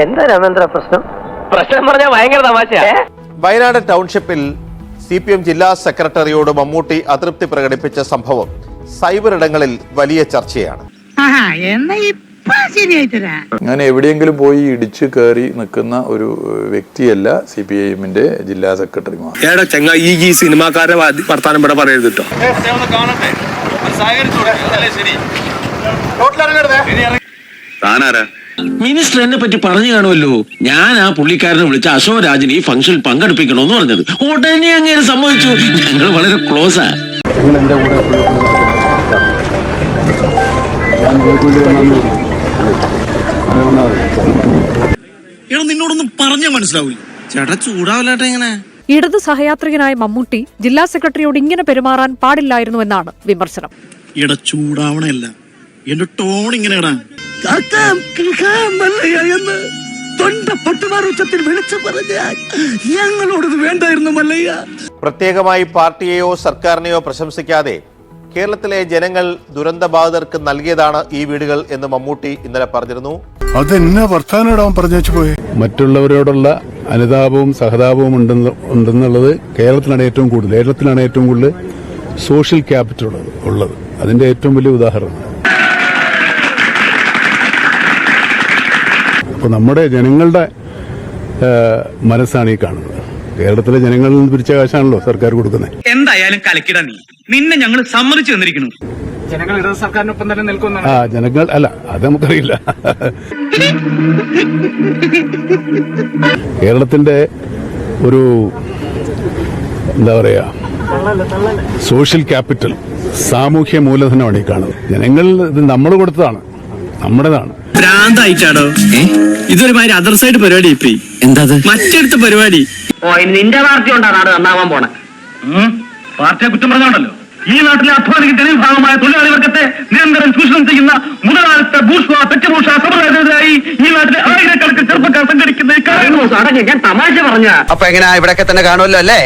എന്താ രാമേന്ദ്ര പ്രശ്നം പറഞ്ഞാൽ ഭയങ്കര തമാശയാ. വയനാട് ടൗൺഷിപ്പിൽ CPM ജില്ലാ സെക്രട്ടറിയോട് മമ്മൂട്ടി അതൃപ്തി പ്രകടിപ്പിച്ച സംഭവം സൈബർ ഇടങ്ങളിൽ വലിയ ചർച്ചയാണ്. ഞാൻ എവിടെയെങ്കിലും പോയി ഇടിച്ചു കയറി നിൽക്കുന്ന ഒരു വ്യക്തിയല്ല CPIM-ന്റെ ജില്ലാ സെക്രട്ടറിമാർ. ഈ സിനിമാക്കാരെ വർത്താനം ഇവിടെ പറയരുത് കേട്ടോ. മിനിസ്റ്റർ എന്നെ പറ്റി പറഞ്ഞു കാണുമല്ലോ. ഞാൻ ആ പുള്ളിക്കാരനെ വിളിച്ച അശോക് രാജിന് ഈ ഫംഗ്ഷനിൽ പങ്കെടുപ്പിക്കണമെന്ന് പറഞ്ഞത് ഉടനെ അങ്ങനെ സംഭവിച്ചു. ഞങ്ങൾ വളരെ ക്ലോസാ. നിന്നോടൊന്നും പറഞ്ഞാൽ മനസ്സിലാവില്ല. ചേട്ടാ ചൂടാവില്ലാട്ടെ. ഇങ്ങനെ ഇടത് സഹയാത്രികനായ മമ്മൂട്ടി ജില്ലാ സെക്രട്ടറിയോട് ഇങ്ങനെ പെരുമാറാൻ പാടില്ലായിരുന്നുവെന്നാണ് വിമർശനം. ഇട ചൂടാവണല്ല, എന്റെ ടോൺ ഇങ്ങനെ ഞങ്ങളോടത് വേണ്ടായിരുന്നു മല്ലയ്യ. പ്രത്യേകമായി പാർട്ടിയെയോ സർക്കാരിനെയോ പ്രശംസിക്കാതെ കേരളത്തിലെ ജനങ്ങൾ ദുരന്തബാധിതർക്ക് നൽകിയതാണ് ഈ വീടുകൾ എന്ന് മമ്മൂട്ടി ഇന്നലെ പറഞ്ഞിരുന്നു. അതെന്നാ വർത്താനം പറഞ്ഞു പോയി. മറ്റുള്ളവരോടുള്ള അനുതാപവും സഹതാപവും ഉണ്ടെന്നുള്ളത് കേരളത്തിലാണ് ഏറ്റവും കൂടുതൽ സോഷ്യൽ ക്യാപിറ്റൽ ഉള്ളത്. അതിന്റെ ഏറ്റവും വലിയ ഉദാഹരണം. അപ്പൊ നമ്മുടെ ജനങ്ങളുടെ മനസ്സാണ് ഈ കാണുന്നത്. കേരളത്തിലെ ജനങ്ങളിൽ നിന്ന് പിരിച്ച കാശാണല്ലോ സർക്കാർ കൊടുക്കുന്നത്. എന്തായാലും കലക്കിട നിന്നെ ഞങ്ങൾ സമ്മതിച്ചു തന്നിരിക്കുന്നു. ജനങ്ങൾ ഇടത് സർക്കാരിനൊപ്പം തന്നെ നിൽക്കുന്നു. ജനങ്ങൾ അല്ല, അത് നമുക്കറിയില്ല. കേരളത്തിന്റെ ഒരു എന്താ പറയാ സോഷ്യൽ ക്യാപിറ്റൽ, സാമൂഹ്യ മൂലധനമാണ് ഈ കാണുന്നത്. ജനങ്ങൾ ഇത് നമ്മൾ കൊടുത്തതാണ്, നമ്മുടേതാണ്. ഭ്രാന്തായിട്ടാടോ ഇതൊരുമാതിരി അതർ സൈഡ് പരിപാടി. ഇപ്പൊ എന്താ മറ്റെടുത്ത പരിപാടി? നിന്റെ പാർട്ടി കൊണ്ടാണ് നാട് നന്നാവാൻ പോണേ. പാർട്ടിയെ കുറ്റം പറഞ്ഞോണ്ടല്ലോ ഈ നാട്ടിലെ അധ്വാനിക്കുന്ന ഭാഗമായ തൊഴിലാളി വർഗത്തെ നിരന്തരം ചൂഷണം ചെയ്യുന്ന മുതലാളിത്ത ബൂർഷ്വാ സമ്പ്രദായത്തിനെതിരായി ഈ നാട്ടിലെ ആയിരക്കണക്കിന് ചെറുപ്പക്കാർ സംഘടിക്കുന്ന ഞാൻ തമാശ പറഞ്ഞ. അപ്പൊ എങ്ങനെയാ ഇവിടെയൊക്കെ തന്നെ കാണുമല്ലോ അല്ലേ?